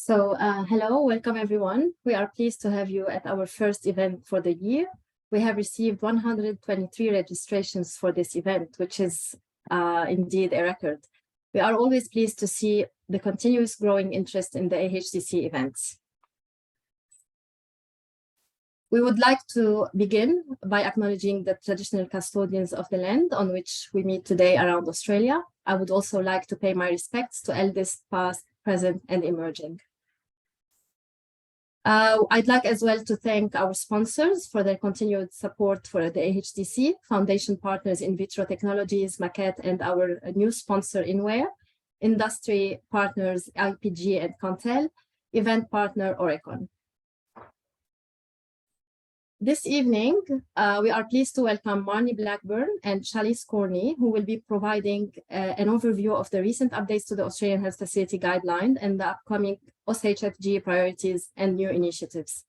Hello, welcome everyone. We are pleased to have you at our first event for the year. We have received 123 registrations for this event, which is indeed a record. We are always pleased to see the continuous growing interest in the AHDC events. We would like to begin by acknowledging the traditional custodians of the land on which we meet today around Australia. I would also like to pay my respects to elders past, present, and emerging. I'd like as well to thank our sponsors for their continued support for the AHDC, foundation partners In Vitro Technologies, Maquette, and our new sponsor Inware, industry partners IPG and Contel, event partner Orecon. This evening, we are pleased to welcome Marnie Blackburn and Chalice Corney, who will be providing an overview of the recent updates to the Australian Health Facility Guideline and the upcoming AUSHG priorities and new initiatives.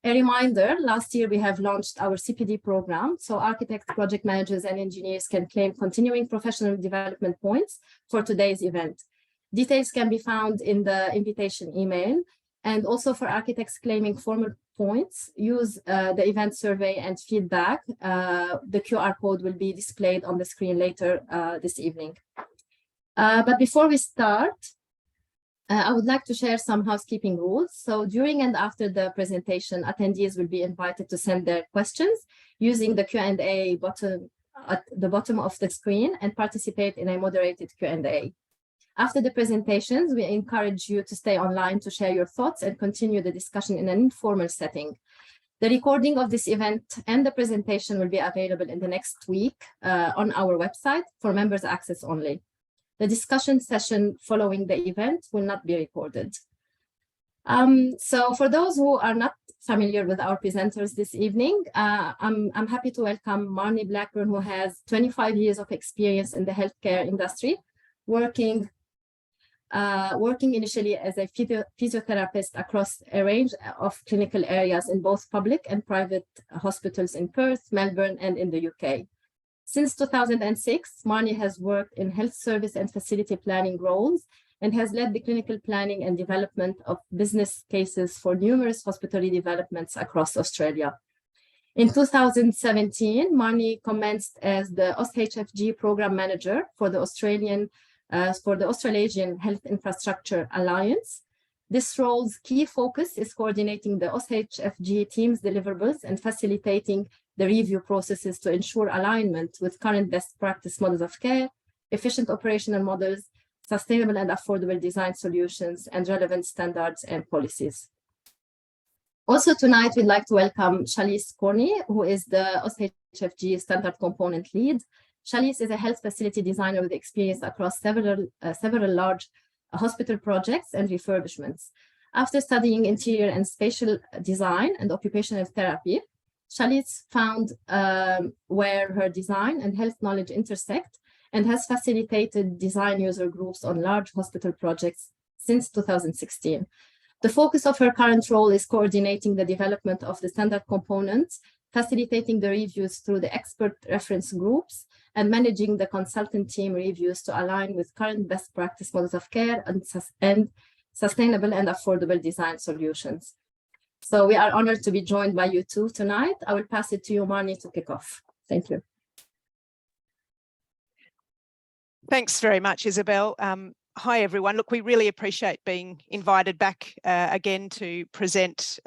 A reminder, last year we have launched our CPD program, so architects, project managers, and engineers can claim continuing professional development points for today's event. Details can be found in the invitation email, and also for architects claiming formal points, use the event survey and feedback. The QR code will be displayed on the screen later this evening. But before we start, I would like to share some housekeeping rules. So during and after the presentation, attendees will be invited to send their questions using the Q&A button at the bottom of the screen and participate in a moderated Q&A. After the presentations, we encourage you to stay online to share your thoughts and continue the discussion in an informal setting. The recording of this event and the presentation will be available in the next week on our website for members' access only. The discussion session following the event will not be recorded. So for those who are not familiar with our presenters this evening, I'm happy to welcome Marnie Blackburn, who has 25 years of experience in the healthcare industry, working initially as a physiotherapist across a range of clinical areas in both public and private hospitals in Perth, Melbourne, and in the UK. Since 2006, Marnie has worked in health service and facility planning roles and has led the clinical planning and development of business cases for numerous hospital developments across Australia. In 2017, Marnie commenced as the AUSHG program manager for the Australasian Health Infrastructure Alliance. This role's key focus is coordinating the AUSHG team's deliverables and facilitating the review processes to ensure alignment with current best practice models of care, efficient operational models, sustainable and affordable design solutions, and relevant standards and policies. Also tonight, we'd like to welcome Chalice Corney, who is the AUSHG standard component lead. Chalice is a health facility designer with experience across several large hospital projects and refurbishments. After studying interior and spatial design and occupational therapy, Chalice found where her design and health knowledge intersect and has facilitated design user groups on large hospital projects since 2016. The focus of her current role is coordinating the development of the standard components, facilitating the reviews through the expert reference groups, and managing the consultant team reviews to align with current best practice models of care and sustainable and affordable design solutions. So we are honored to be joined by you two tonight. I will pass it to you, Marnie, to kick off. Thank you. Thanks very much, Isabel. Hi, everyone. Look, we really appreciate being invited back again to present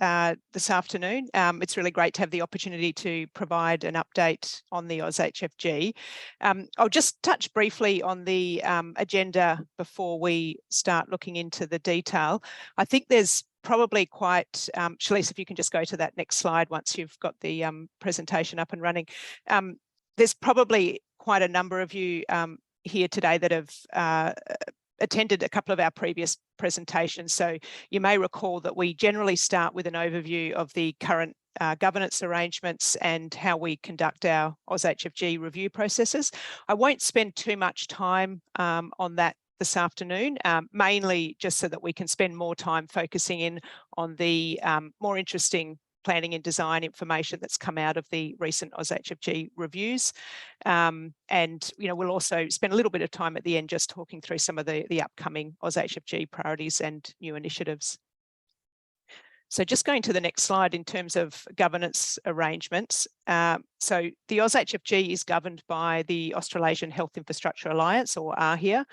this afternoon. It's really great to have the opportunity to provide an update on the AUSHG. I'll just touch briefly on the agenda before we start looking into the detail. I think there's probably quite, Chalice, if you can just go to that next slide once you've got the presentation up and running. There's probably quite a number of you here today that have attended a couple of our previous presentations. So you may recall that we generally start with an overview of the current governance arrangements and how we conduct our AUSHG review processes. I won't spend too much time on that this afternoon, mainly just so that we can spend more time focusing in on the more interesting planning and design information that's come out of the recent AUSHG reviews. And we'll also spend a little bit of time at the end just talking through some of the upcoming AUSHG priorities and new initiatives. So just going to the next slide in terms of governance arrangements. So the AUSHG is governed by the Australasian Health Infrastructure Alliance, or AHIA,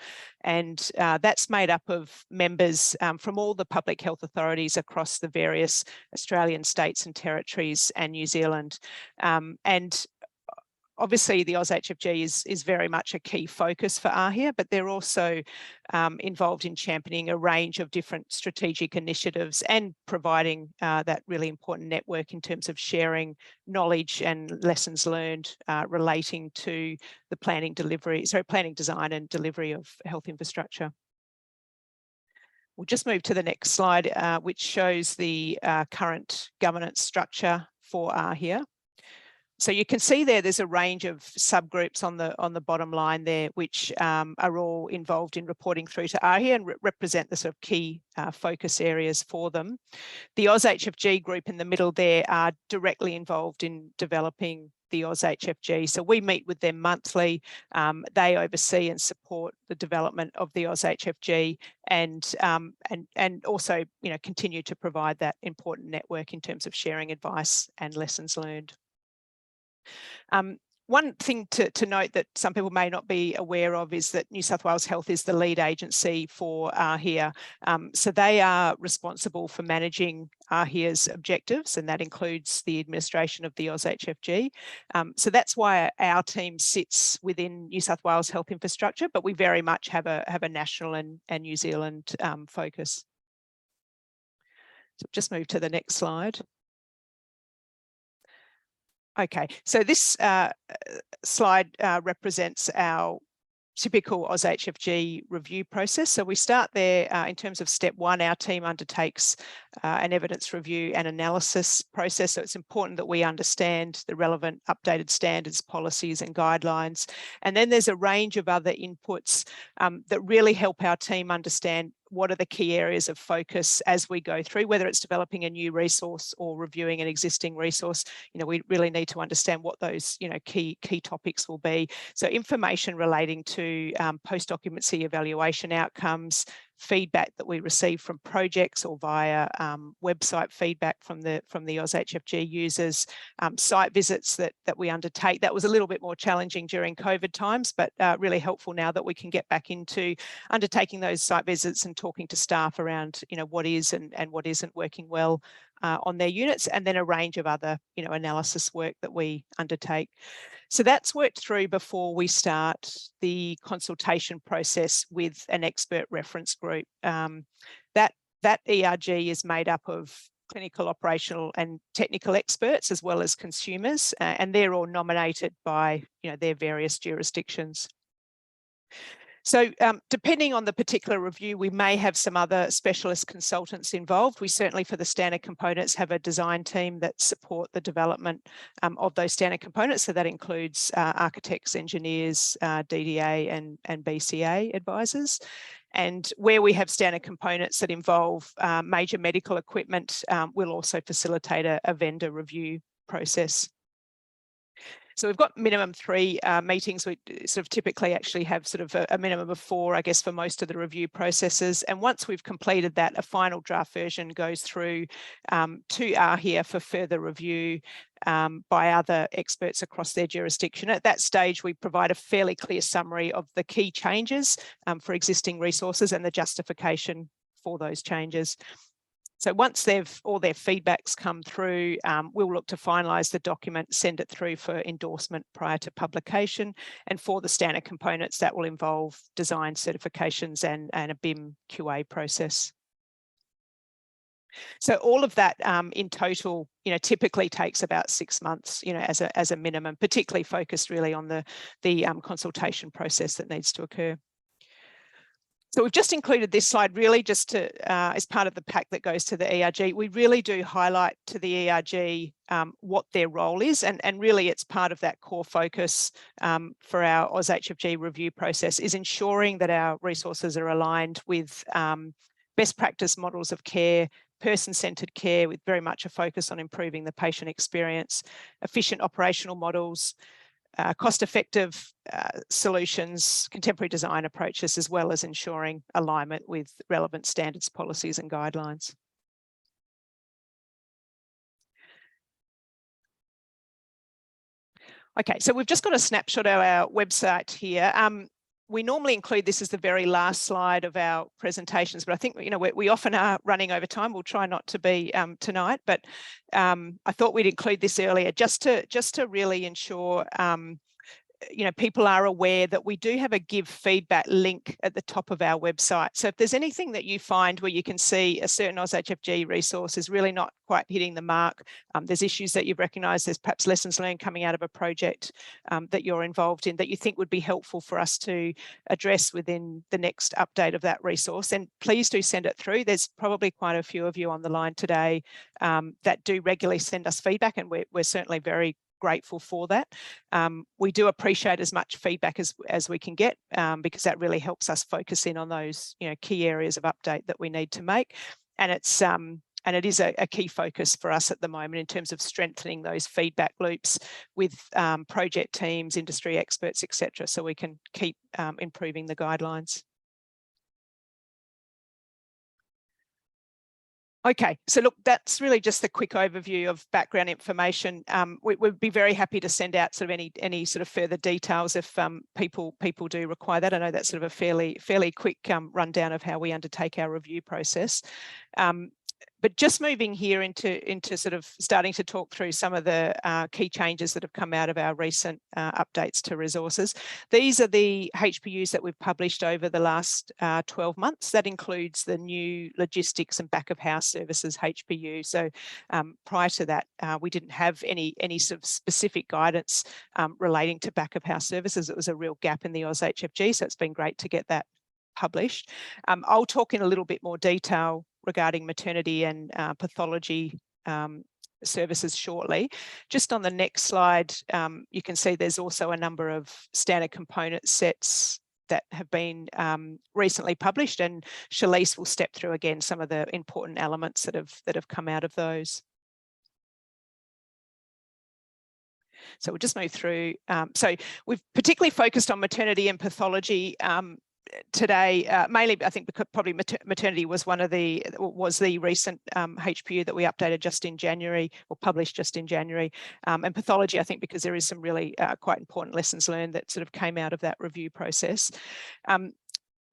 and that's made up of members from all the public health authorities across the various Australian states and territories and New Zealand. And obviously, the AUSHG is very much a key focus for AHIA, but they're also involved in championing a range of different strategic initiatives and providing that really important network in terms of sharing knowledge and lessons learned relating to the planning, design and delivery of health infrastructure. We'll just move to the next slide, which shows the current governance structure for AHIA. So you can see there's a range of subgroups on the bottom line there, which are all involved in reporting through to AHIA and represent the sort of key focus areas for them. The AUSHG group in the middle there are directly involved in developing the AUSHG. So we meet with them monthly. They oversee and support the development of the AUSHG and also continue to provide that important network in terms of sharing advice and lessons learned. One thing to note that some people may not be aware of is that New South Wales Health is the lead agency for AHIA. So they are responsible for managing AHIA's objectives, and that includes the administration of the AUSHG. So that's why our team sits within New South Wales Health Infrastructure, but we very much have a national and New Zealand focus. So just move to the next slide. Okay, so this slide represents our typical AUSHG review process. So we start there in terms of step one. Our team undertakes an evidence review and analysis process. So it's important that we understand the relevant updated standards, policies and guidelines. And then there's a range of other inputs that really help our team understand what are the key areas of focus as we go through, whether it's developing a new resource or reviewing an existing resource. We really need to understand what those key topics will be. So information relating to post-occupancy evaluation outcomes, feedback that we receive from projects or via website feedback from the AUSHG users, site visits that we undertake. That was a little bit more challenging during COVID times, but really helpful now that we can get back into undertaking those site visits and talking to staff around what is and what isn't working well on their units, and then a range of other analysis work that we undertake. So that's worked through before we start the consultation process with an expert reference group. That ERG is made up of clinical, operational and technical experts as well as consumers, and they're all nominated by their various jurisdictions. So depending on the particular review, we may have some other specialist consultants involved. We certainly, for the standard components, have a design team that support the development of those standard components. So that includes architects, engineers, DDA and BCA advisors. And where we have standard components that involve major medical equipment, we'll also facilitate a vendor review process. So we've got minimum 3 meetings. We sort of typically actually have sort of a minimum of 4, I guess, for most of the review processes. And once we've completed that, a final draft version goes through to AHIA for further review by other experts across their jurisdiction. At that stage, we provide a fairly clear summary of the key changes for existing resources and the justification for those changes. So once all their feedbacks come through, we'll look to finalise the document, send it through for endorsement prior to publication. And for the standard components, that will involve design certifications and a BIM QA process. So all of that in total, typically takes about 6 months, as a minimum, particularly focused really on the consultation process that needs to occur. So we've just included this slide really just to, as part of the pack that goes to the ERG. We really do highlight to the ERG what their role is, and really it's part of that core focus for our AUSHG review process is ensuring that our resources are aligned with best practice models of care, person-centred care with very much a focus on improving the patient experience, efficient operational models, cost-effective solutions, contemporary design approaches, as well as ensuring alignment with relevant standards, policies and guidelines. Okay, so we've just got a snapshot of our website here. We normally include this as the very last slide of our presentations, but I think, you know, we often are running over time. We'll try not to be tonight, but I thought we'd include this earlier just to really ensure you know, people are aware that we do have a give feedback link at the top of our website. So if there's anything that you find where you can see a certain AUSHG resource is really not quite hitting the mark, there's issues that you've recognised, there's perhaps lessons learned coming out of a project that you're involved in that you think would be helpful for us to address within the next update of that resource, then please do send it through. There's probably quite a few of you on the line today that do regularly send us feedback, and we're certainly very grateful for that. We do appreciate as much feedback as we can get because that really helps us focus in on those, you know, key areas of update that we need to make. And it's and it is a key focus for us at the moment in terms of strengthening those feedback loops with project teams, industry experts, etc., so we can keep improving the guidelines. Okay, so look, that's really just a quick overview of background information. We'd be very happy to send out sort of any sort of further details if people do require that. I know that's sort of a fairly quick rundown of how we undertake our review process. But just moving here into sort of starting to talk through some of the key changes that have come out of our recent updates to resources. These are the HPUs that we've published over the last 12 months. That includes the new logistics and back of house services HPU. So prior to that, we didn't have any sort of specific guidance relating to back of house services. It was a real gap in the AUSHG, so it's been great to get that published. I'll talk in a little bit more detail regarding maternity and pathology services shortly. Just on the next slide, you can see there's also a number of standard component sets that have been recently published, and Shalise will step through again some of the important elements that have come out of those. So we'll just move through. So we've particularly focused on maternity and pathology today, mainly I think because probably maternity was the recent HPU that we updated just in January, or published just in January, and pathology I think because there is some really quite important lessons learned that sort of came out of that review process.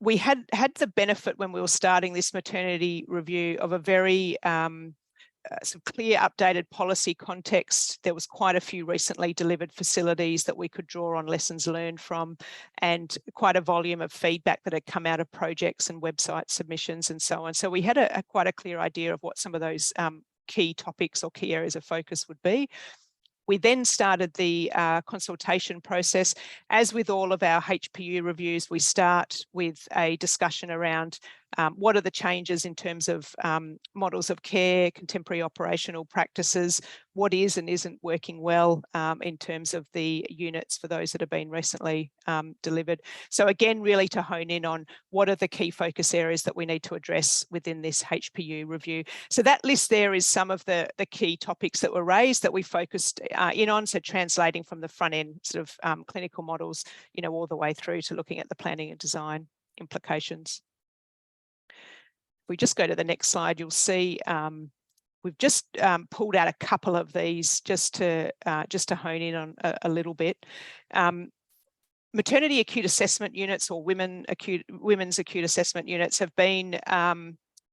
We had the benefit when we were starting this maternity review of a very some clear updated policy context. There was quite a few recently delivered facilities that we could draw on lessons learned from, and quite a volume of feedback that had come out of projects and website submissions and so on. So we had quite a clear idea of what some of those key topics or key areas of focus would be. We then started the consultation process. As with all of our HPU reviews, we start with a discussion around what are the changes in terms of models of care, contemporary operational practices, what is and isn't working well in terms of the units for those that have been recently delivered. So again, really to hone in on what are the key focus areas that we need to address within this HPU review. So that list there is some of the key topics that were raised that we focused in on, so translating from the front end sort of clinical models, you know, all the way through to looking at the planning and design implications. If we just go to the next slide, you'll see we've just pulled out a couple of these just to hone in on a little bit. Maternity acute assessment units, or women's acute assessment units, have been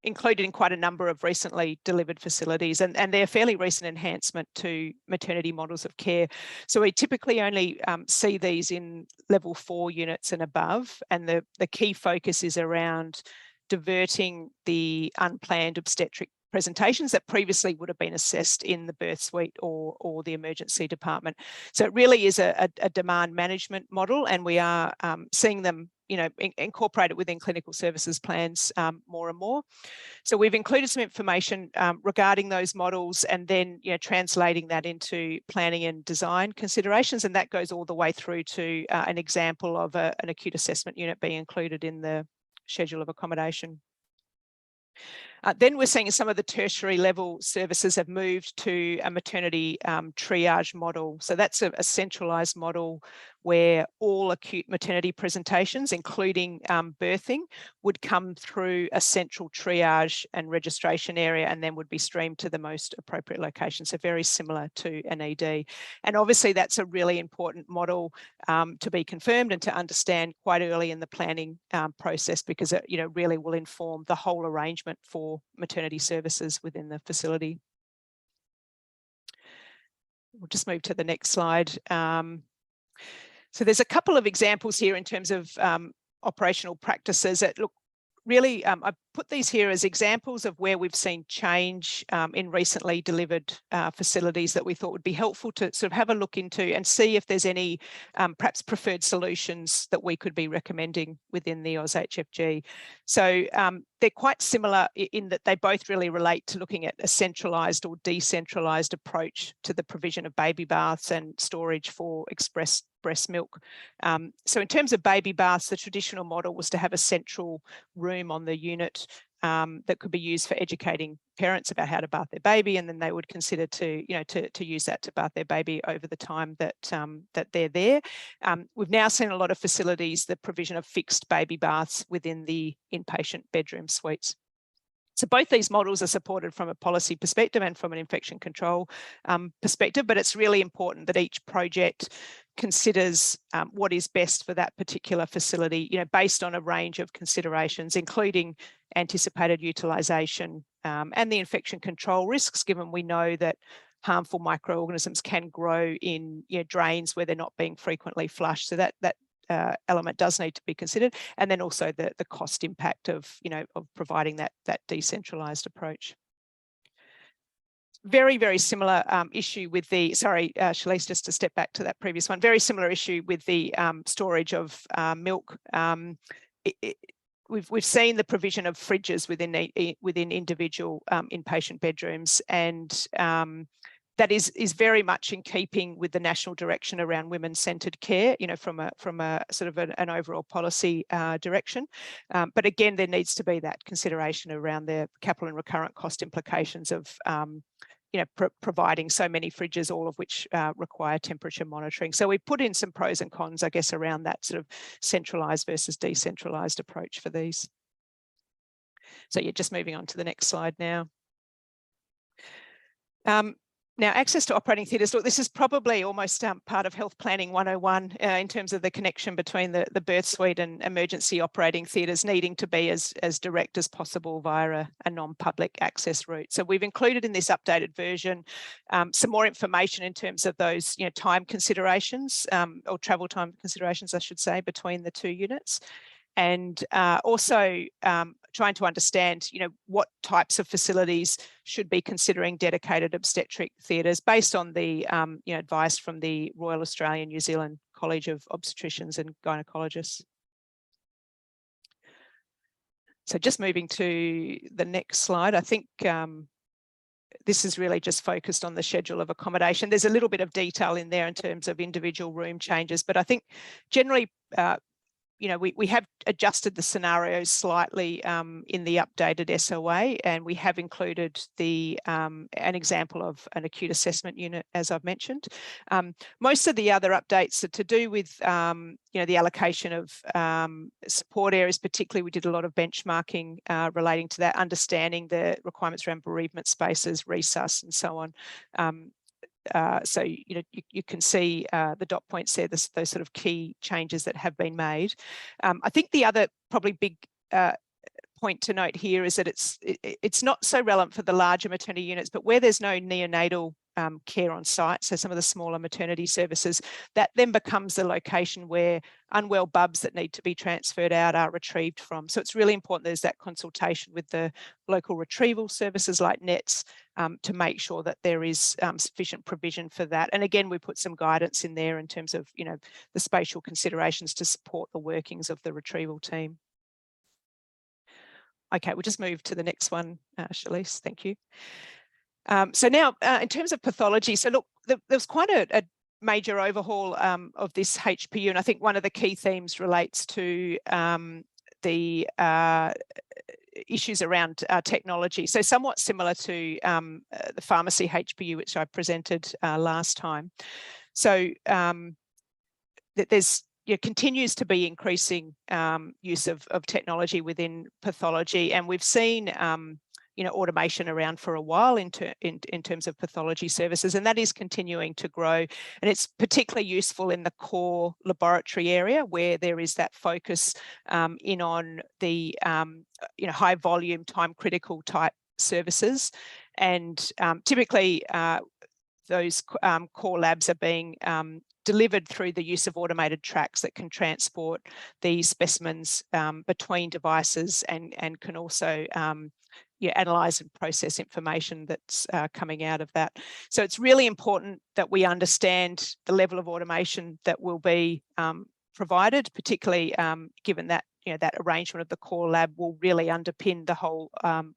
included in quite a number of recently delivered facilities, and they're a fairly recent enhancement to maternity models of care. So we typically only see these in level 4 units and above, and the key focus is around diverting the unplanned obstetric presentations that previously would have been assessed in the birth suite or the emergency department. So it really is a demand management model, and we are seeing them, you know, incorporated within clinical services plans more and more. So we've included some information regarding those models, and then, you know, translating that into planning and design considerations, and that goes all the way through to an example of an acute assessment unit being included in the schedule of accommodation. Then we're seeing some of the tertiary level services have moved to a maternity triage model. So that's a centralised model where all acute maternity presentations, including birthing, would come through a central triage and registration area and then would be streamed to the most appropriate location. So very similar to an ED. And obviously that's a really important model to be confirmed and to understand quite early in the planning process, because it really will inform the whole arrangement for maternity services within the facility. We'll just move to the next slide. So there's a couple of examples here in terms of operational practices that look really, I've put these here as examples of where we've seen change in recently delivered facilities that we thought would be helpful to sort of have a look into and see if there's any perhaps preferred solutions that we could be recommending within the AUSHG. So they're quite similar in that they both really relate to looking at a centralised or decentralised approach to the provision of baby baths and storage for express breast milk. So in terms of baby baths, the traditional model was to have a central room on the unit that could be used for educating parents about how to bath their baby, and then they would consider to use that to bath their baby over the time that that they're there. We've now seen a lot of facilities the provision of fixed baby baths within the inpatient bedroom suites. So both these models are supported from a policy perspective and from an infection control perspective, but it's really important that each project considers what is best for that particular facility, based on a range of considerations, including anticipated utilisation and the infection control risks, given we know that harmful microorganisms can grow in drains where they're not being frequently flushed. So that element does need to be considered, and then also the cost impact of of providing that decentralised approach. Very, very similar issue with the, sorry, Shalise, just to step back to that previous one, very similar issue with the storage of milk. We've seen the provision of fridges within individual inpatient bedrooms, and that is very much in keeping with the national direction around women-centred care, from a sort of an overall policy direction. But again, there needs to be that consideration around the capital and recurrent cost implications of providing so many fridges, all of which require temperature monitoring. So we put in some pros and cons, I guess, around that sort of centralised versus decentralised approach for these. So yeah, just moving on to the next slide now. Now, access to operating theatres, look, this is probably almost part of Health Planning 101 in terms of the connection between the birth suite and emergency operating theatres needing to be as direct as possible via a non-public access route. So we've included in this updated version some more information in terms of those time considerations, or travel time considerations, I should say, between the two units. And also trying to understand, what types of facilities should be considering dedicated obstetric theatres based on the, advice from the Royal Australian New Zealand College of Obstetricians and Gynecologists. So just moving to the next slide, I think this is really just focused on the schedule of accommodation. There's a little bit of detail in there in terms of individual room changes, but I think generally, we have adjusted the scenarios slightly in the updated SOA, and we have included an example of an acute assessment unit, as I've mentioned. Most of the other updates are to do with, the allocation of support areas. Particularly, we did a lot of benchmarking relating to that, understanding the requirements around bereavement spaces, resus, and so on. So you can see the dot points there, those sort of key changes that have been made. I think the other probably big point to note here is that it's not so relevant for the larger maternity units, but where there's no neonatal care on site, so some of the smaller maternity services, that then becomes the location where unwell bubs that need to be transferred out are retrieved from. So it's really important there's that consultation with the local retrieval services like NETS to make sure that there is sufficient provision for that. And again, we put some guidance in there in terms of, the spatial considerations to support the workings of the retrieval team. Okay, we'll just move to the next one, Shalise, thank you. So now, in terms of pathology, so look, there was quite a major overhaul of this HPU, and I think one of the key themes relates to the issues around technology. So somewhat similar to the pharmacy HPU, which I presented last time. So there's continues to be increasing use of technology within pathology, and we've seen automation around for a while in terms of pathology services, and that is continuing to grow. And it's particularly useful in the core laboratory area where there is that focus in on the high volume, time critical type services, and typically those core labs are being delivered through the use of automated tracks that can transport these specimens between devices and can also analyze and process information that's coming out of that. So it's really important that we understand the level of automation that will be provided, particularly given that that arrangement of the core lab will really underpin the whole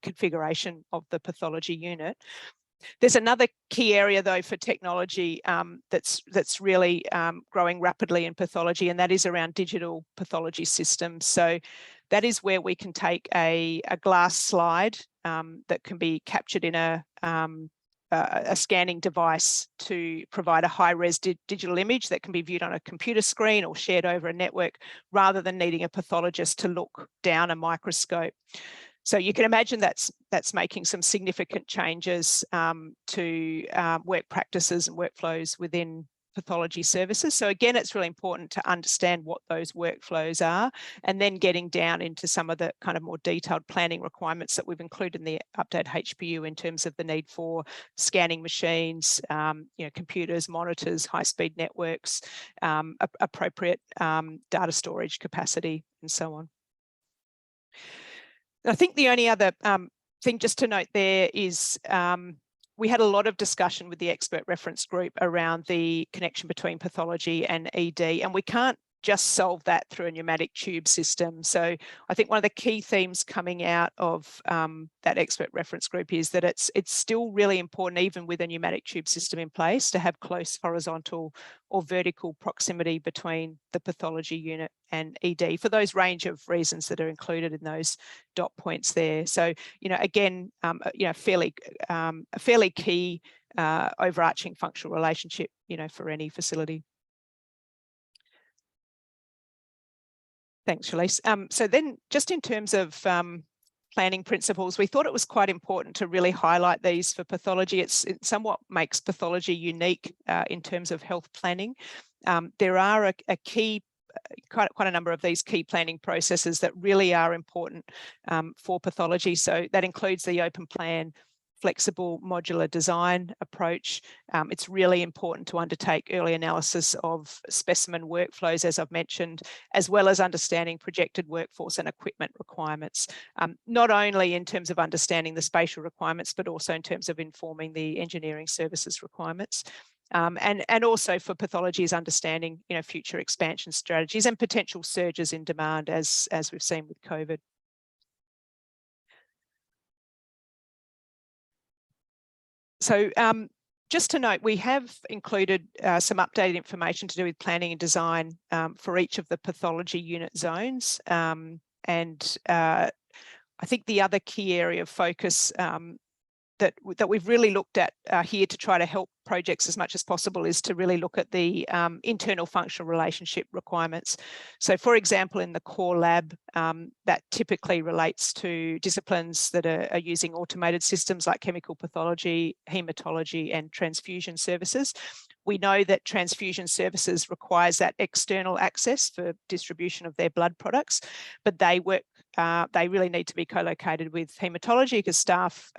configuration of the pathology unit. There's another key area, though, for technology that's really growing rapidly in pathology, and that is around digital pathology systems. So that is where we can take a glass slide that can be captured in a scanning device to provide a high-res digital image that can be viewed on a computer screen or shared over a network, rather than needing a pathologist to look down a microscope. So you can imagine that's making some significant changes to work practices and workflows within pathology services. So again, it's really important to understand what those workflows are, and then getting down into some of the kind of more detailed planning requirements that we've included in the update HPU in terms of the need for scanning machines, computers, monitors, high-speed networks, appropriate data storage capacity, and so on. I think the only other thing just to note there is we had a lot of discussion with the expert reference group around the connection between pathology and ED, and we can't just solve that through a pneumatic tube system. So I think one of the key themes coming out of that expert reference group is that it's still really important, even with a pneumatic tube system in place, to have close horizontal or vertical proximity between the pathology unit and ED for those range of reasons that are included in those dot points there. So, again, a fairly key overarching functional relationship, for any facility. Thanks, Shalise. So then just in terms of planning principles, we thought it was quite important to really highlight these for pathology. It somewhat makes pathology unique in terms of health planning. There are quite a number of these key planning processes that really are important for pathology. So that includes the open plan, flexible modular design approach. It's really important to undertake early analysis of specimen workflows, as I've mentioned, as well as understanding projected workforce and equipment requirements, not only in terms of understanding the spatial requirements, but also in terms of informing the engineering services requirements. And also for pathology is understanding, future expansion strategies and potential surges in demand as we've seen with COVID. So just to note, we have included some updated information to do with planning and design for each of the pathology unit zones. And I think the other key area of focus that we've really looked at here to try to help projects as much as possible is to really look at the internal functional relationship requirements. So for example, in the core lab, that typically relates to disciplines that are using automated systems like chemical pathology, hematology, and transfusion services. We know that transfusion services requires that external access for distribution of their blood products, but they really need to be co-located with hematology because staff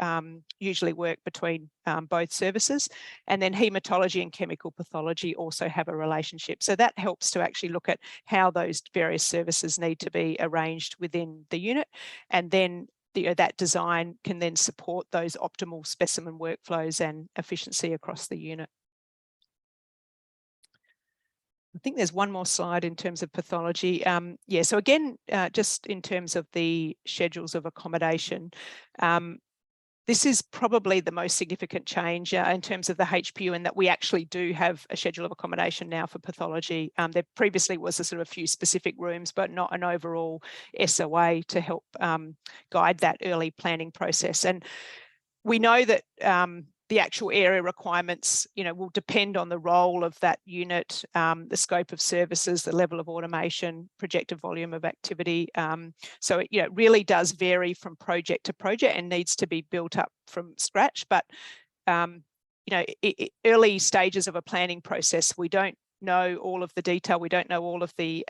usually work between both services. And then hematology and chemical pathology also have a relationship. So that helps to actually look at how those various services need to be arranged within the unit. And then that design can then support those optimal specimen workflows and efficiency across the unit. I think there's one more slide in terms of pathology. So again, just in terms of the schedules of accommodation, this is probably the most significant change in terms of the HPU, in that we actually do have a schedule of accommodation now for pathology. There previously was a sort of a few specific rooms, but not an overall SOA to help guide that early planning process. And we know that the actual area requirements, will depend on the role of that unit, the scope of services, the level of automation, projected volume of activity. So it really does vary from project to project and needs to be built up from scratch. But early stages of a planning process, we don't know all of the detail. We don't know all of the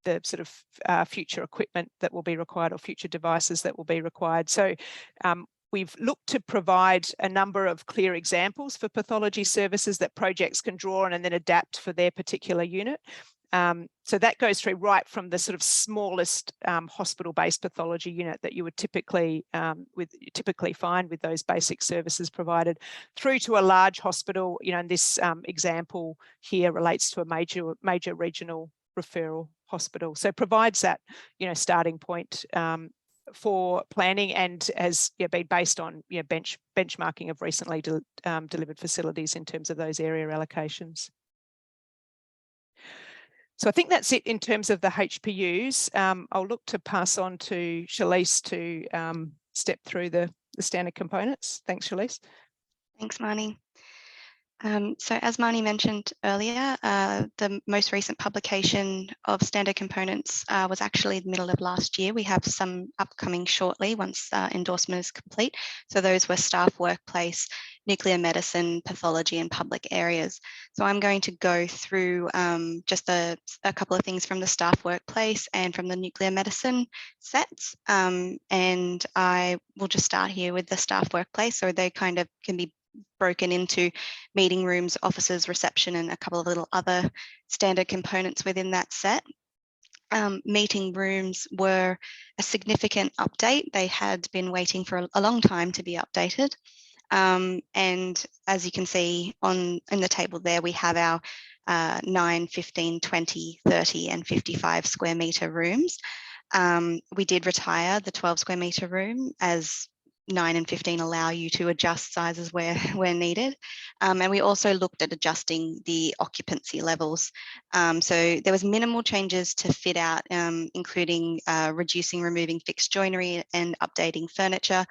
sort of future equipment that will be required, or future devices that will be required. So we've looked to provide a number of clear examples for pathology services that projects can draw on and then adapt for their particular unit. So that goes through right from the sort of smallest hospital-based pathology unit that you would typically find with those basic services provided, through to a large hospital. And this example here relates to a major regional referral hospital. So provides that starting point for planning, and has been based on benchmarking of recently delivered facilities in terms of those area allocations. So I think that's it in terms of the HPUs. I'll look to pass on to Shalise to step through the standard components. Thanks, Shalise. Thanks, Marnie. So as Marnie mentioned earlier, the most recent publication of standard components was actually the middle of last year. We have some upcoming shortly once endorsement is complete. So those were staff workplace, nuclear medicine, pathology, and public areas. So I'm going to go through just a couple of things from the staff workplace and from the nuclear medicine sets. And I will just start here with the staff workplace. So they kind of can be broken into meeting rooms, offices, reception, and a couple of little other standard components within that set. Meeting rooms were a significant update. They had been waiting for a long time to be updated. And as you can see in the table there, we have our 9, 15, 20, 30, and 55 square metre rooms. We did retire the 12 square metre room, as 9 and 15 allow you to adjust sizes where needed. And we also looked at adjusting the occupancy levels. So there was minimal changes to fit out, including removing fixed joinery and updating furniture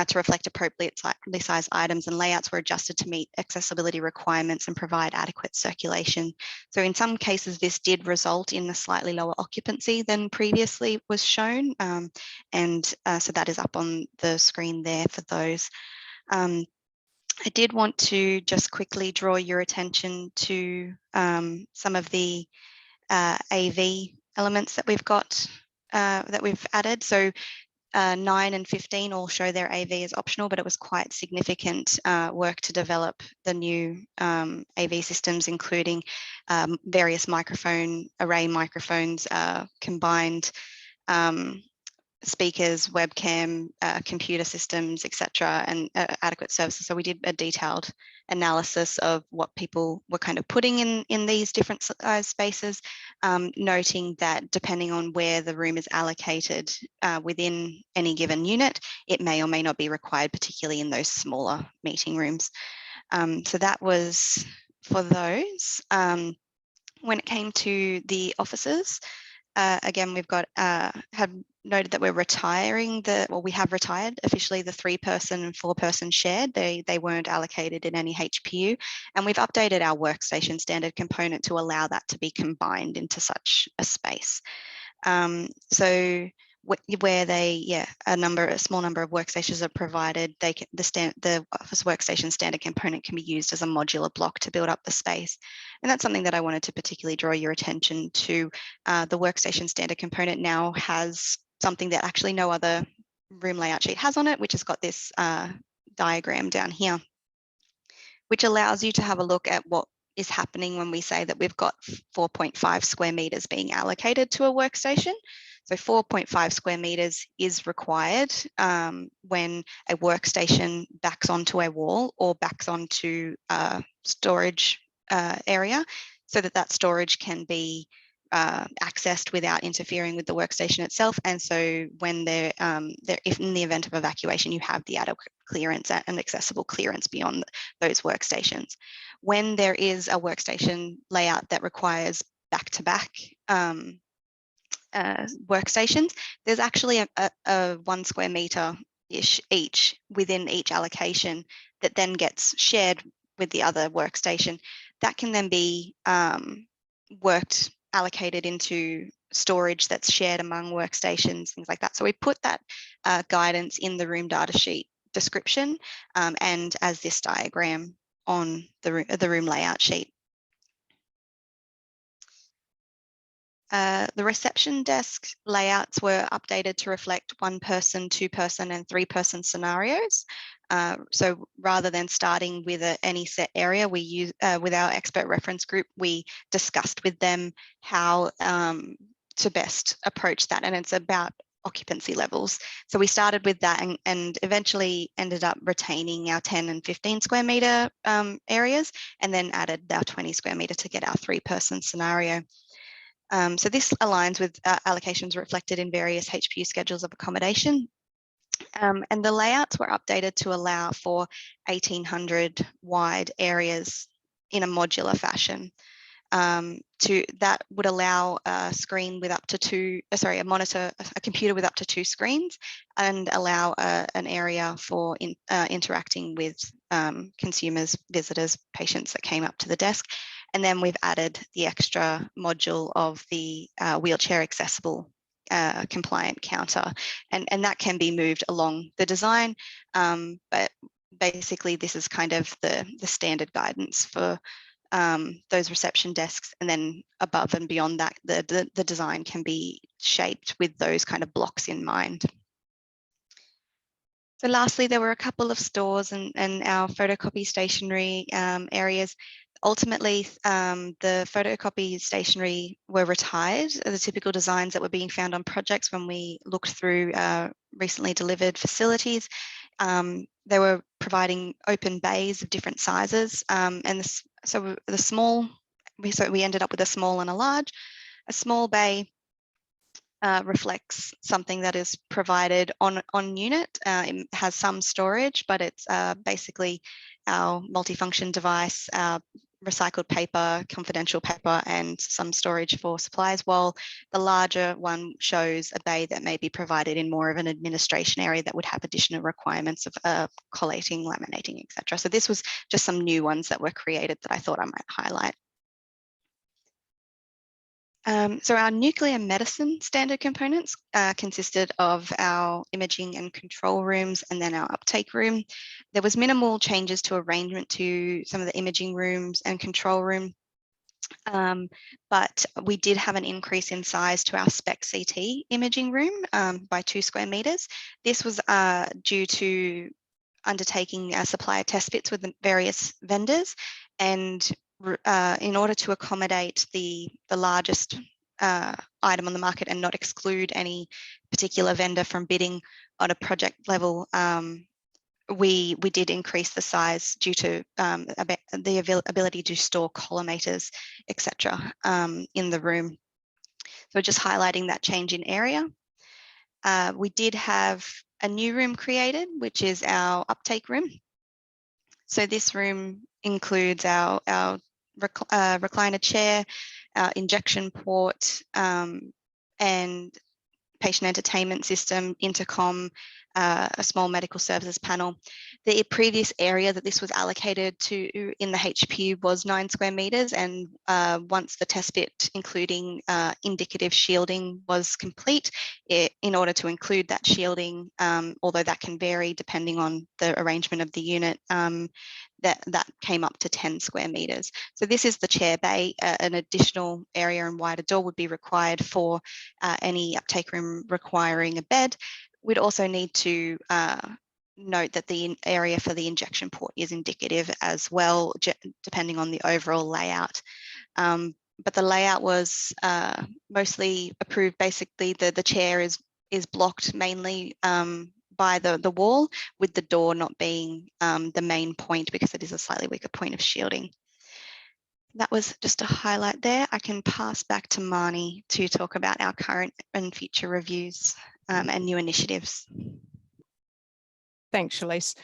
to reflect appropriately sized items, and layouts were adjusted to meet accessibility requirements and provide adequate circulation. So in some cases, this did result in a slightly lower occupancy than previously was shown. So that is up on the screen there for those. I did want to just quickly draw your attention to some of the AV elements that we've got, that we've added. So 9 and 15 all show their AV as optional, but it was quite significant work to develop the new AV systems, including various array microphones, combined speakers, webcam, computer systems, etc., and adequate services. So we did a detailed analysis of what people were kind of putting in these different spaces, noting that depending on where the room is allocated within any given unit, it may or may not be required, particularly in those smaller meeting rooms. So that was for those. When it came to the offices, again, we've got have noted that we're retiring we have retired officially the 3-person and 4-person shared. They weren't allocated in any HPU, and we've updated our workstation standard component to allow that to be combined into such a space. So where a small number of workstations are provided, the office workstation standard component can be used as a modular block to build up the space. And that's something that I wanted to particularly draw your attention to. The workstation standard component now has something that actually no other room layout sheet has on it, which has got this diagram down here, which allows you to have a look at what is happening when we say that we've got 4.5 square meters being allocated to a workstation. So 4.5 square meters is required when a workstation backs onto a wall or backs onto a storage area, so that storage can be accessed without interfering with the workstation itself. And so when if in the event of evacuation, you have the adequate clearance and accessible clearance beyond those workstations. When there is a workstation layout that requires back-to-back workstations, there's actually a 1 square meter each within each allocation that then gets shared with the other workstation. That can then be allocated into storage that's shared among workstations, things like that. So we put that guidance in the room data sheet description and as this diagram on the room layout sheet. The reception desk layouts were updated to reflect 1-person, 2-person and 3-person scenarios. So rather than starting with any set area, we use with our expert reference group, we discussed with them how to best approach that, and it's about occupancy levels. So we started with that and eventually ended up retaining our 10 and 15 square meter areas, and then added our 20 square meter to get our 3-person scenario. So this aligns with allocations reflected in various HPU schedules of accommodation. And the layouts were updated to allow for 1800 wide areas in a modular fashion. That would allow a screen with up to a computer with up to 2 screens, and allow an area for interacting with consumers, visitors, patients that came up to the desk. And then we've added the extra module of the wheelchair accessible compliant counter, and that can be moved along the design. But basically this is kind of the standard guidance for those reception desks, and then above and beyond that, the design can be shaped with those kind of blocks in mind. So lastly, there were a couple of stores and our photocopy stationery areas. Ultimately, the photocopy stationery were retired, the typical designs that were being found on projects when we looked through recently delivered facilities. They were providing open bays of different sizes, so we ended up with a small and a large. A small bay reflects something that is provided on unit. It has some storage, but it's basically our multifunction device, our recycled paper, confidential paper, and some storage for supplies, while the larger one shows a bay that may be provided in more of an administration area that would have additional requirements of collating, laminating, etc. So this was just some new ones that were created that I thought I might highlight. So our nuclear medicine standard components consisted of our imaging and control rooms, and then our uptake room. There was minimal changes to arrangement to some of the imaging rooms and control room, but we did have an increase in size to our spec CT imaging room by 2 square meters. This was due to undertaking supplier test bits with the various vendors, and in order to accommodate the largest item on the market and not exclude any particular vendor from bidding on a project level, we did increase the size due to the ability to store collimators, etc., in the room. So just highlighting that change in area. We did have a new room created, which is our uptake room. So this room includes our recliner chair, our injection port, and patient entertainment system, intercom, a small medical services panel. The previous area that this was allocated to in the HPU was 9 square meters, and once the test bit, including indicative shielding, was complete, in order to include that shielding, although that can vary depending on the arrangement of the unit, that came up to 10 square meters. So this is the chair bay. An additional area and wider door would be required for any uptake room requiring a bed. We'd also need to note that the area for the injection port is indicative as well, depending on the overall layout. But the layout was mostly approved. Basically, the chair is blocked mainly by the wall, with the door not being the main point, because it is a slightly weaker point of shielding. That was just a highlight there. I can pass back to Marnie to talk about our current and future reviews and new initiatives. Thanks, Shalise.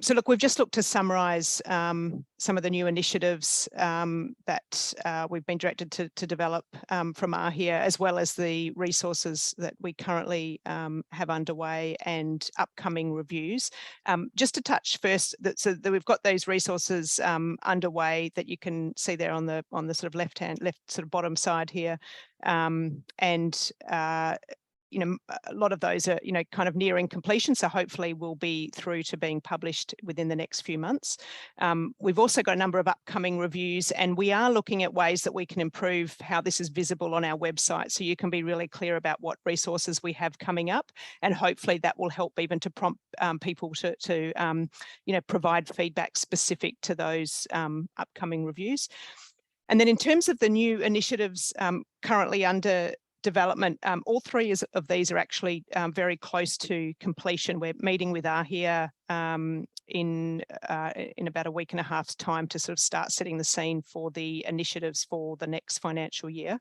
So look, we've just looked to summarise some of the new initiatives that we've been directed to develop from AHIA, as well as the resources that we currently have underway and upcoming reviews. Just to touch first, so that we've got those resources underway that you can see there on the sort of left sort of bottom side here, you know, a lot of those are, you know, kind of nearing completion. So hopefully we'll be through to being published within the next few months. We've also got a number of upcoming reviews, and we are looking at ways that we can improve how this is visible on our website. So you can be really clear about what resources we have coming up, and hopefully that will help even to prompt people to you know, provide feedback specific to those upcoming reviews. And then in terms of the new initiatives currently under development, all three of these are actually very close to completion. We're meeting with AHIA in about a week and a half's time to sort of start setting the scene for the initiatives for the next financial year.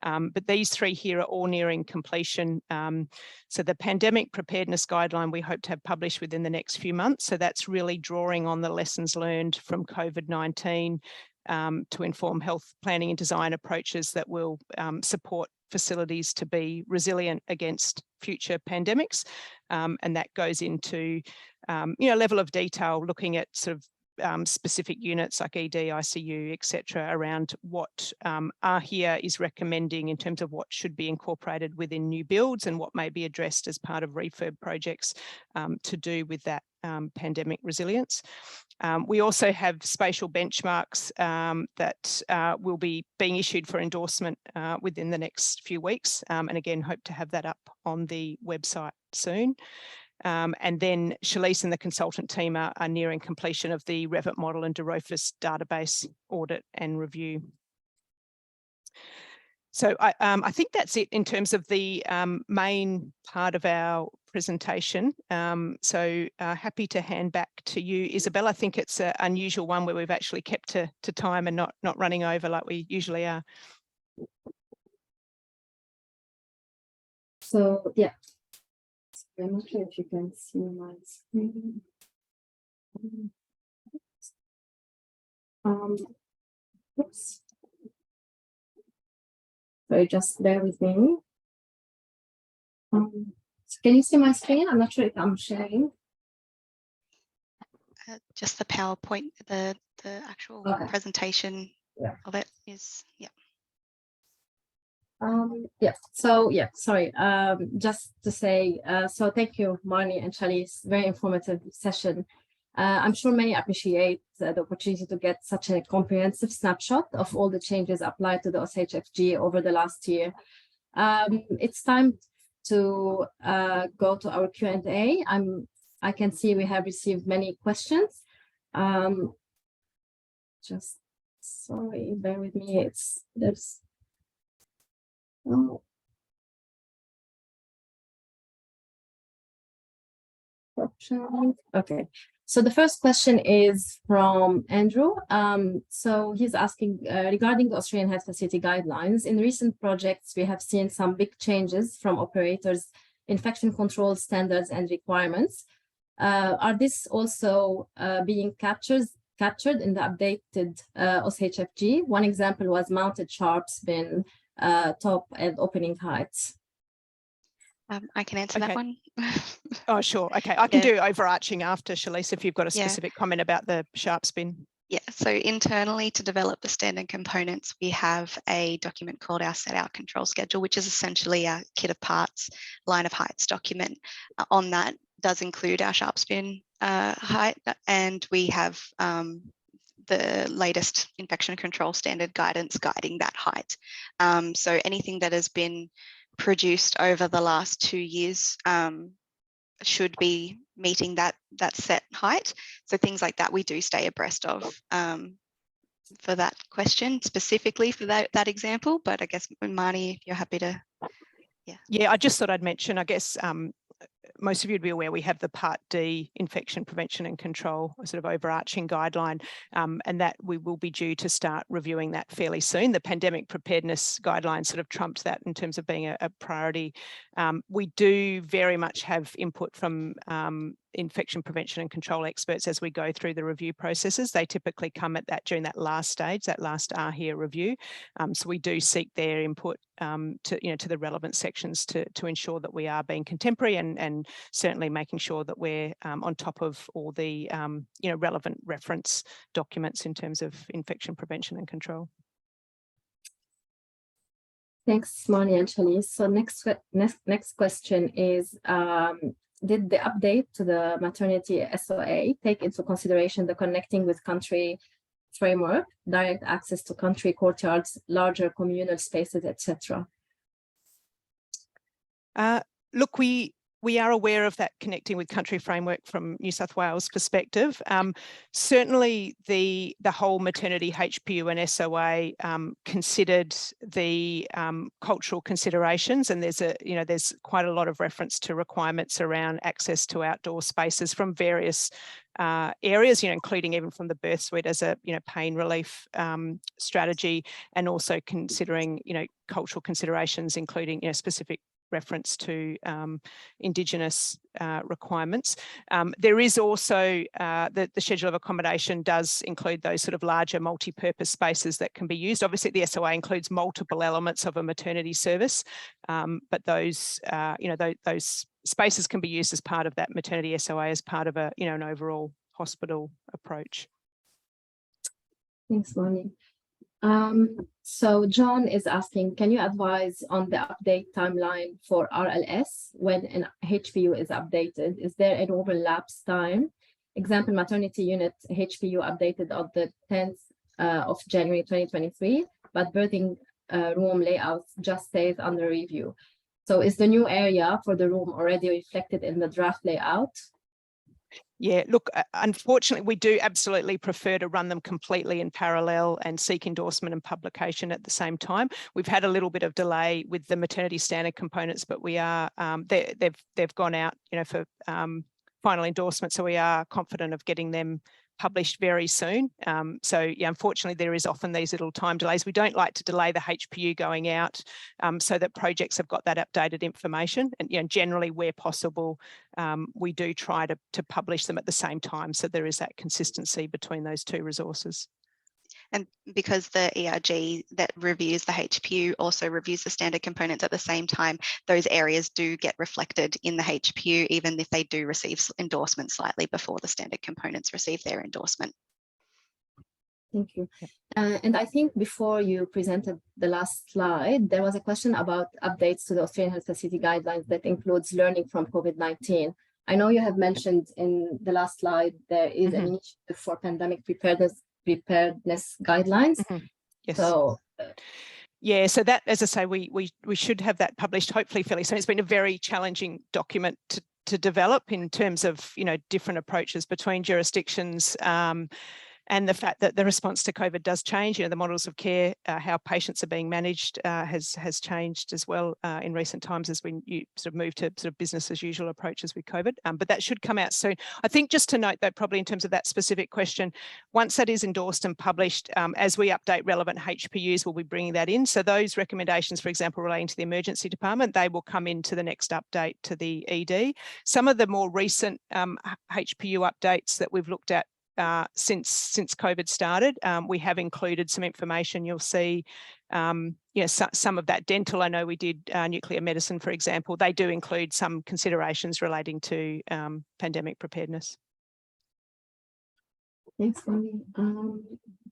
But these three here are all nearing completion. So the pandemic preparedness guideline we hope to have published within the next few months. So that's really drawing on the lessons learned from COVID-19 to inform health planning and design approaches that will support facilities to be resilient against future pandemics. And that goes into, you know, level of detail, looking at sort of specific units like ED, ICU, etc., around what AHIA is recommending in terms of what should be incorporated within new builds and what may be addressed as part of refurb projects to do with that pandemic resilience. We also have spatial benchmarks that will be being issued for endorsement within the next few weeks, and again hope to have that up on the website soon. And then Shalise and the consultant team are nearing completion of the Revit model and DeRofus database audit and review. So I think that's it in terms of the main part of our presentation. So happy to hand back to you, Isabel. I think it's an unusual one where we've actually kept to time and not running over like we usually are. So yeah, I'm not sure if you can see my screen. Oops. So just bear with me. So can you see my screen? I'm not sure if I'm sharing. Just the PowerPoint, the actual presentation of it is, yeah. Yeah, so yeah, sorry, just to say, so thank you, Marnie and Shalise, very informative session. I'm sure many appreciate the opportunity to get such a comprehensive snapshot of all the changes applied to the AUSHG over the last year. It's time to go to our Q&A. I can see we have received many questions. Just sorry, bear with me. There's oh. Okay. So the first question is from Andrew. So he's asking regarding the Australian Health Facility Guidelines. In recent projects, we have seen some big changes from operators' infection control standards and requirements. Are this also being captured in the updated AUSHG? One example was mounted sharps bin, top and opening heights. I can answer that one. Oh, sure. Okay, I can do overarching after, Shalise, if you've got a specific comment about the sharp spin. Yeah, so internally to develop the standard components, we have a document called our set out control schedule, which is essentially our kit of parts, line of heights document. On that does include our sharp spin height, and we have the latest infection control standard guidance guiding that height. So anything that has been produced over the last 2 years should be meeting that set height. So things like that we do stay abreast of for that question, specifically for that example. But I guess, Marnie, if you're happy to, Yeah, I just thought I'd mention, I guess, most of you would be aware, we have the Part D infection prevention and control, a sort of overarching guideline, and that we will be due to start reviewing that fairly soon. The pandemic preparedness guidelines sort of trumped that in terms of being a priority. We do very much have input from infection prevention and control experts as we go through the review processes. They typically come at that during that last stage, that last AHDC review. So we do seek their input to the relevant sections to ensure that we are being contemporary and certainly making sure that we're on top of all the relevant reference documents in terms of infection prevention and control. Thanks, Marnie and Shanice. So next question is, did the update to the maternity SOA take into consideration the connecting with country framework, direct access to country courtyards, larger communal spaces, etc.? Look, we are aware of that connecting with country framework from New South Wales perspective. Certainly the whole maternity HPU and SOA considered the cultural considerations, and there's quite a lot of reference to requirements around access to outdoor spaces from various areas, including even from the birth suite as a pain relief strategy, and also considering cultural considerations, including specific reference to Indigenous requirements. There is also the schedule of accommodation does include those sort of larger multi-purpose spaces that can be used. Obviously, the SOA includes multiple elements of a maternity service, but those those spaces can be used as part of that maternity SOA as part of an overall hospital approach. Thanks, Marnie. So John is asking, can you advise on the update timeline for RLS when an HPU is updated? Is there an overlapse time? Example, maternity unit HPU updated on the 10th of January 2023, but birthing room layout just stays under review. So is the new area for the room already reflected in the draft layout? Yeah, look, unfortunately, we do absolutely prefer to run them completely in parallel and seek endorsement and publication at the same time. We've had a little bit of delay with the maternity standard components, but we are they've gone out, for final endorsement, so we are confident of getting them published very soon. So yeah, unfortunately, there is often these little time delays. We don't like to delay the HPU going out so that projects have got that updated information. And generally, where possible, we do try to publish them at the same time. So there is that consistency between those two resources. And because the ERG that reviews the HPU also reviews the standard components at the same time, those areas do get reflected in the HPU, even if they do receive endorsement slightly before the standard components receive their endorsement. Thank you. And I think before you presented the last slide, there was a question about updates to the Australian Health Facility Guidelines that includes learning from COVID-19. I know you have mentioned in the last slide there is an initiative for pandemic preparedness guidelines. Yes. So yeah, so that, as I say, we should have that published hopefully fairly soon. It's been a very challenging document to develop in terms of different approaches between jurisdictions. And the fact that the response to COVID does change, the models of care, how patients are being managed has changed as well in recent times as we sort of move to sort of business as usual approaches with COVID. But that should come out soon. I think just to note though, probably in terms of that specific question, once that is endorsed and published, as we update relevant HPUs, we'll be bringing that in. So those recommendations, for example, relating to the emergency department, they will come into the next update to the ED. Some of the more recent HPU updates that we've looked at since COVID started, we have included some information. You'll see, some of that dental. I know we did nuclear medicine, for example. They do include some considerations relating to pandemic preparedness. Thanks, Bonnie.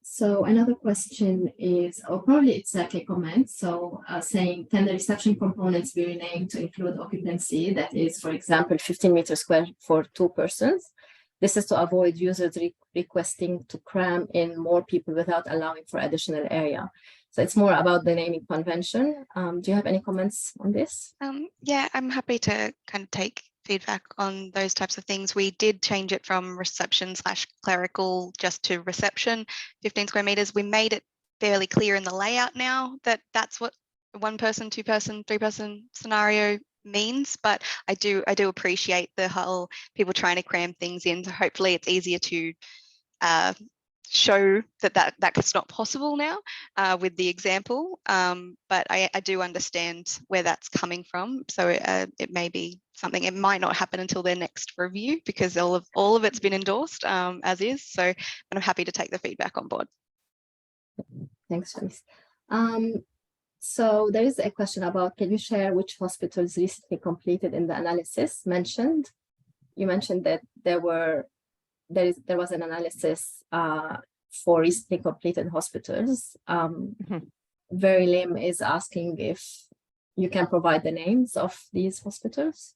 So another question is, or probably it's like a comment. So saying, can the reception components be renamed to include occupancy that is, for example, 15 meters square for 2 persons? This is to avoid users requesting to cram in more people without allowing for additional area. So it's more about the naming convention. Do you have any comments on this? Yeah, I'm happy to kind of take feedback on those types of things. We did change it from reception/clerical just to reception, 15 square meters. We made it fairly clear in the layout now that that's what 1 person, 2 person, 3 person scenario means, but I do appreciate the whole people trying to cram things in. So hopefully it's easier to show that's not possible now with the example. But I do understand where that's coming from. So it may be something, it might not happen until their next review because all of it's been endorsed as is. So I'm happy to take the feedback on board. Thanks, Felice. So there is a question about, can you share which hospitals recently completed in the analysis mentioned? You mentioned that there was an analysis for recently completed hospitals. Very Lim is asking if you can provide the names of these hospitals.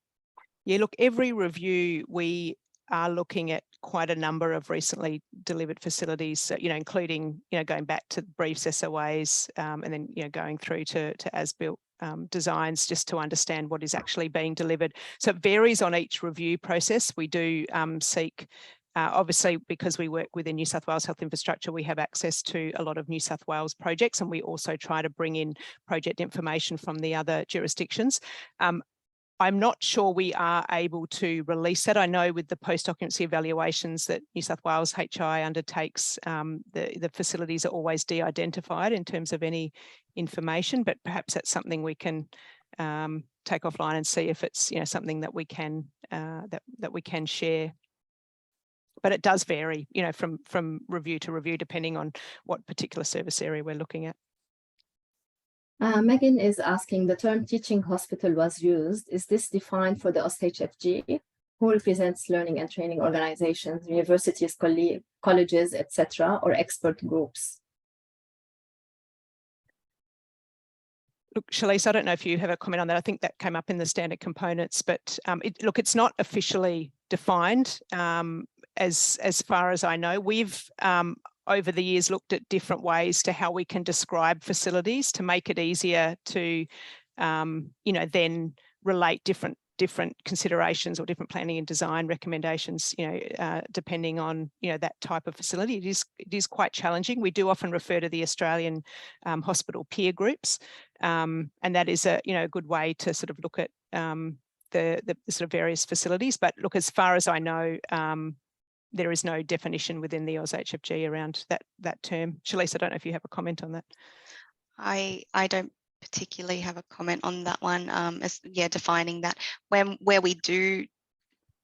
Yeah, look, every review we are looking at quite a number of recently delivered facilities, including, going back to briefs, SOAs, and then, going through to as-built designs, just to understand what is actually being delivered. So it varies on each review process. We do seek, obviously, because we work within New South Wales Health Infrastructure, we have access to a lot of New South Wales projects, and we also try to bring in project information from the other jurisdictions. I'm not sure we are able to release that. I know with the post-occupancy evaluations that New South Wales HI undertakes, the facilities are always de-identified in terms of any information, but perhaps that's something we can take offline and see if it's something that we can that we can share. But it does vary, from review to review, depending on what particular service area we're looking at. Megan is asking, the term teaching hospital was used. Is this defined for the AUSHG? Who represents learning and training organizations, universities, colleges, etc., or expert groups? Look, Shalise, I don't know if you have a comment on that. I think that came up in the standard components, but it's not officially defined as far as I know. We've over the years looked at different ways to how we can describe facilities to make it easier to, then relate different considerations or different planning and design recommendations, depending on, that type of facility. It is quite challenging. We do often refer to the Australian hospital peer groups, and that is a good way to sort of look at the sort of various facilities. But look, as far as I know, there is no definition within the AUSHG around that term. Shalise, I don't know if you have a comment on that. I don't particularly have a comment on that one. Defining that where we do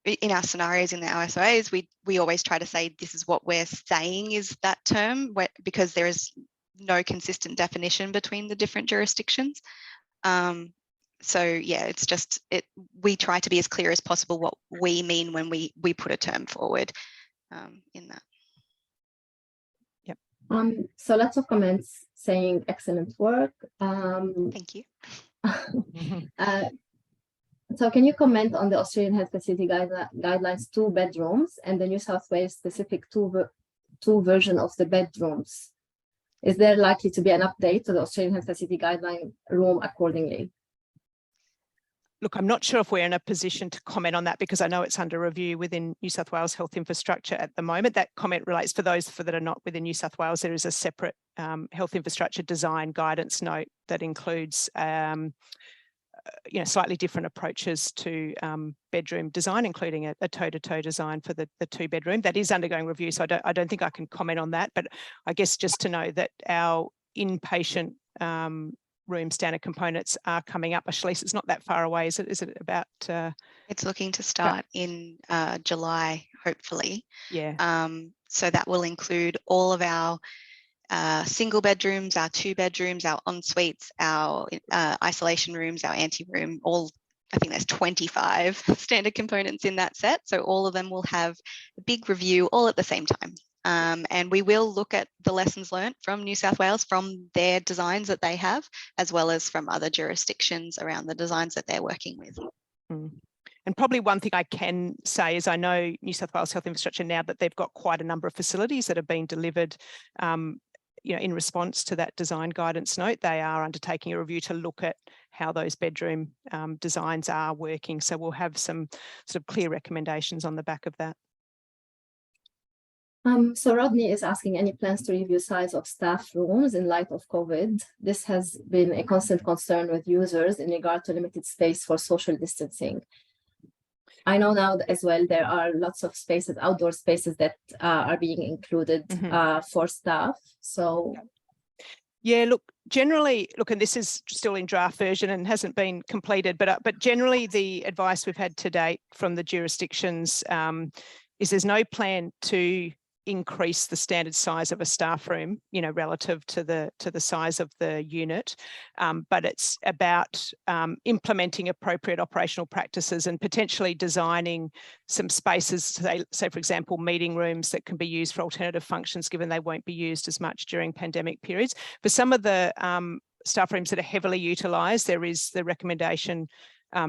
in our scenarios in the RSOAs, we always try to say this is what we're saying is that term, because there is no consistent definition between the different jurisdictions. So yeah, it's just we try to be as clear as possible what we mean when we put a term forward in that. Yep. So lots of comments saying excellent work. Thank you. So can you comment on the Australian Health Facility Guidelines 2 bedrooms and the New South Wales specific two version of the bedrooms? Is there likely to be an update to the Australian Health Facility Guideline room accordingly? Look, I'm not sure if we're in a position to comment on that because I know it's under review within New South Wales Health Infrastructure at the moment. That comment relates for those that are not within New South Wales. There is a separate health infrastructure design guidance note that includes slightly different approaches to bedroom design, including a toe-to-toe design for the 2-bedroom. That is undergoing review, so I don't think I can comment on that. But I guess just to know that our inpatient room standard components are coming up. Shalise, it's not that far away, is it? Is it about? It's looking to start in July, hopefully. Yeah. So that will include all of our single bedrooms, our 2 bedrooms, our en-suites, our isolation rooms, our ante-room, all. I think there's 25 standard components in that set. So all of them will have a big review all at the same time. And we will look at the lessons learned from New South Wales, from their designs that they have, as well as from other jurisdictions around the designs that they're working with. And probably one thing I can say is I know New South Wales Health Infrastructure now that they've got quite a number of facilities that have been delivered in response to that design guidance note. They are undertaking a review to look at how those bedroom designs are working. So we'll have some sort of clear recommendations on the back of that. So Rodney is asking any plans to review size of staff rooms in light of COVID. This has been a constant concern with users in regard to limited space for social distancing. I know now as well there are lots of spaces, outdoor spaces that are being included for staff. So yeah, look, generally, and this is still in draft version and hasn't been completed, but generally the advice we've had to date from the jurisdictions is there's no plan to increase the standard size of a staff room, relative to the size of the unit, but it's about implementing appropriate operational practices and potentially designing some spaces, say for example, meeting rooms that can be used for alternative functions, given they won't be used as much during pandemic periods. For some of the staff rooms that are heavily utilised, there is the recommendation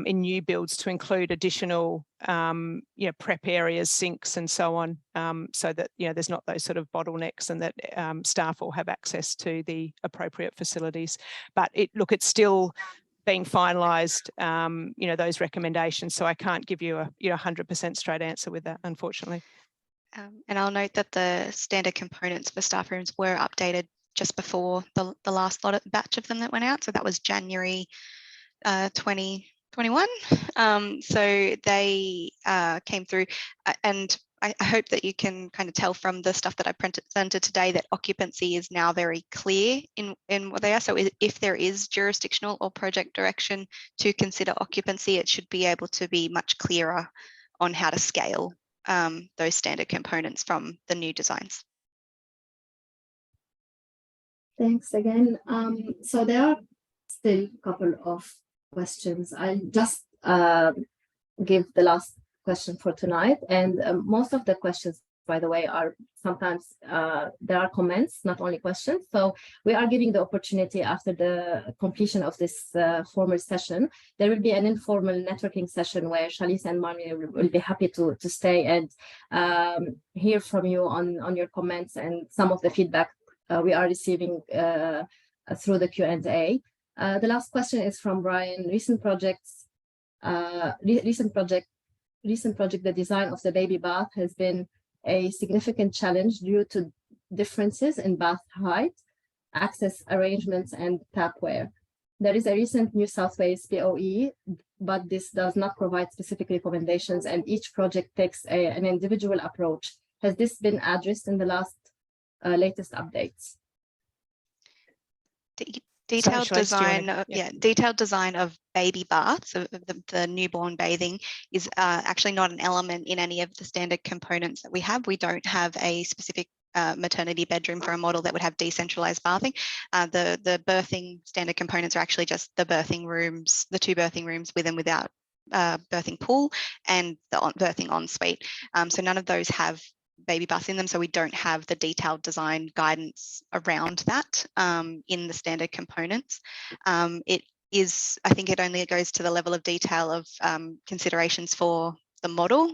in new builds to include additional prep areas, sinks and so on, so that there's not those sort of bottlenecks and that staff will have access to the appropriate facilities. But it's still being finalised, those recommendations, so I can't give you a 100% straight answer with that, unfortunately. And I'll note that the standard components for staff rooms were updated just before the last batch of them that went out, so that was January 2021. So they came through, and I hope that you can kind of tell from the stuff that I presented today that occupancy is now very clear in what they are. So if there is jurisdictional or project direction to consider occupancy, it should be able to be much clearer on how to scale those standard components from the new designs. Thanks again. So there are still a couple of questions. I'll just give the last question for tonight. And most of the questions, by the way, are sometimes there are comments, not only questions. So we are giving the opportunity after the completion of this formal session. There will be an informal networking session where Shalisa and Marnie will be happy to stay and hear from you on your comments and some of the feedback we are receiving through the Q&A. The last question is from Brian. Recent project, the design of the baby bath has been a significant challenge due to differences in bath height, access arrangements, and tapware. There is a recent New South Wales POE, but this does not provide specific recommendations, and each project takes an individual approach. Has this been addressed in the latest updates? Detailed design of baby baths, so the newborn bathing, is actually not an element in any of the standard components that we have. We don't have a specific maternity bedroom for a model that would have decentralized bathing. The birthing standard components are actually just the birthing rooms, the 2 birthing rooms with and without birthing pool, and the birthing ensuite. So none of those have baby baths in them, so we don't have the detailed design guidance around that in the standard components. It is, I think it only goes to the level of detail of considerations for the model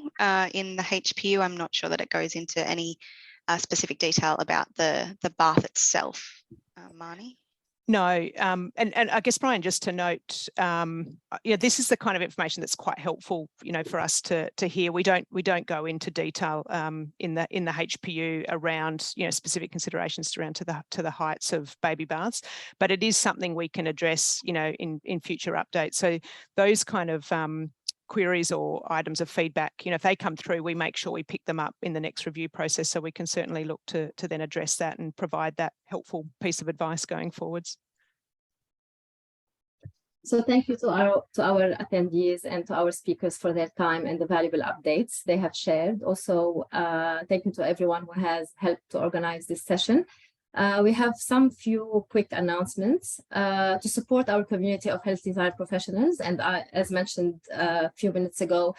in the HPU. I'm not sure that it goes into any specific detail about the bath itself. Marnie? No, and I guess, Brian, just to note, this is the kind of information that's quite helpful, for us to hear. We don't go into detail in the HPU around, specific considerations around to the heights of baby baths, but it is something we can address, in future updates. So those kind of queries or items of feedback, if they come through, we make sure we pick them up in the next review process, so we can certainly look to then address that and provide that helpful piece of advice going forwards. So thank you to our attendees and to our speakers for their time and the valuable updates they have shared. Also, thank you to everyone who has helped to organize this session. We have some few quick announcements to support our community of health design professionals. And as mentioned a few minutes ago,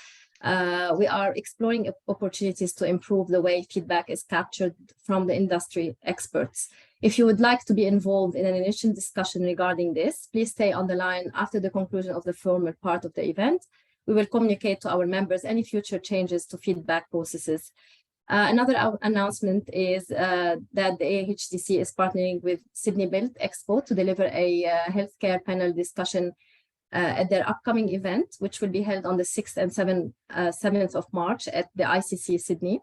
we are exploring opportunities to improve the way feedback is captured from the industry experts. If you would like to be involved in an initial discussion regarding this, please stay on the line after the conclusion of the formal part of the event. We will communicate to our members any future changes to feedback processes. Another announcement is that the AHDC is partnering with Sydney Built Expo to deliver a healthcare panel discussion at their upcoming event, which will be held on the 6th and 7th of March at the ICC Sydney.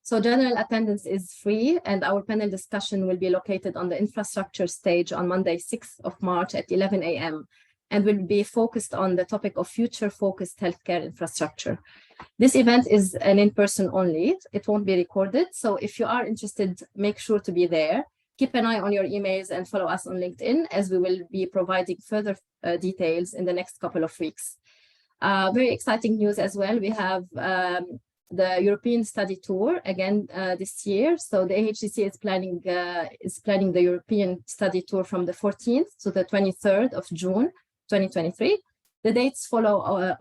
So general attendance is free, and our panel discussion will be located on the infrastructure stage on Monday, 6th of March at 11 a.m. and will be focused on the topic of future-focused healthcare infrastructure. This event is an in-person only. It won't be recorded. So if you are interested, make sure to be there. Keep an eye on your emails and follow us on LinkedIn, as we will be providing further details in the next couple of weeks. Very exciting news as well. We have the European study tour again this year. So the AHDC is planning the European study tour from the 14th to the 23rd of June, 2023. The dates follow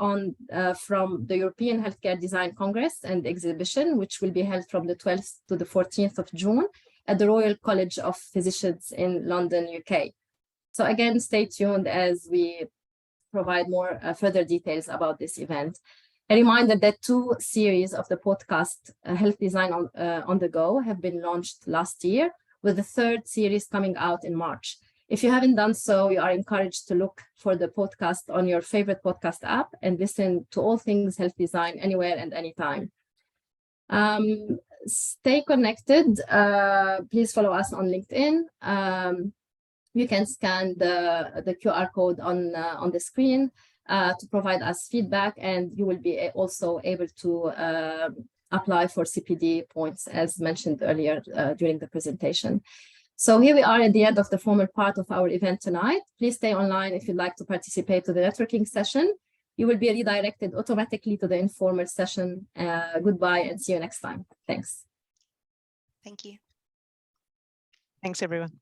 from the European Healthcare Design Congress and Exhibition, which will be held from the 12th to the 14th of June at the Royal College of Physicians in London, UK. So again, stay tuned as we provide more further details about this event. A reminder that 2 series of the podcast, Health Design on the Go, have been launched last year, with the 3rd series coming out in March. If you haven't done so, you are encouraged to look for the podcast on your favorite podcast app and listen to all things health design anywhere and anytime. Stay connected. Please follow us on LinkedIn. You can scan the QR code on the screen to provide us feedback, and you will be also able to apply for CPD points as mentioned earlier during the presentation. So here we are at the end of the formal part of our event tonight. Please stay online if you'd like to participate to the networking session. You will be redirected automatically to the informal session. Goodbye and see you next time. Thanks. Thank you. Thanks, everyone.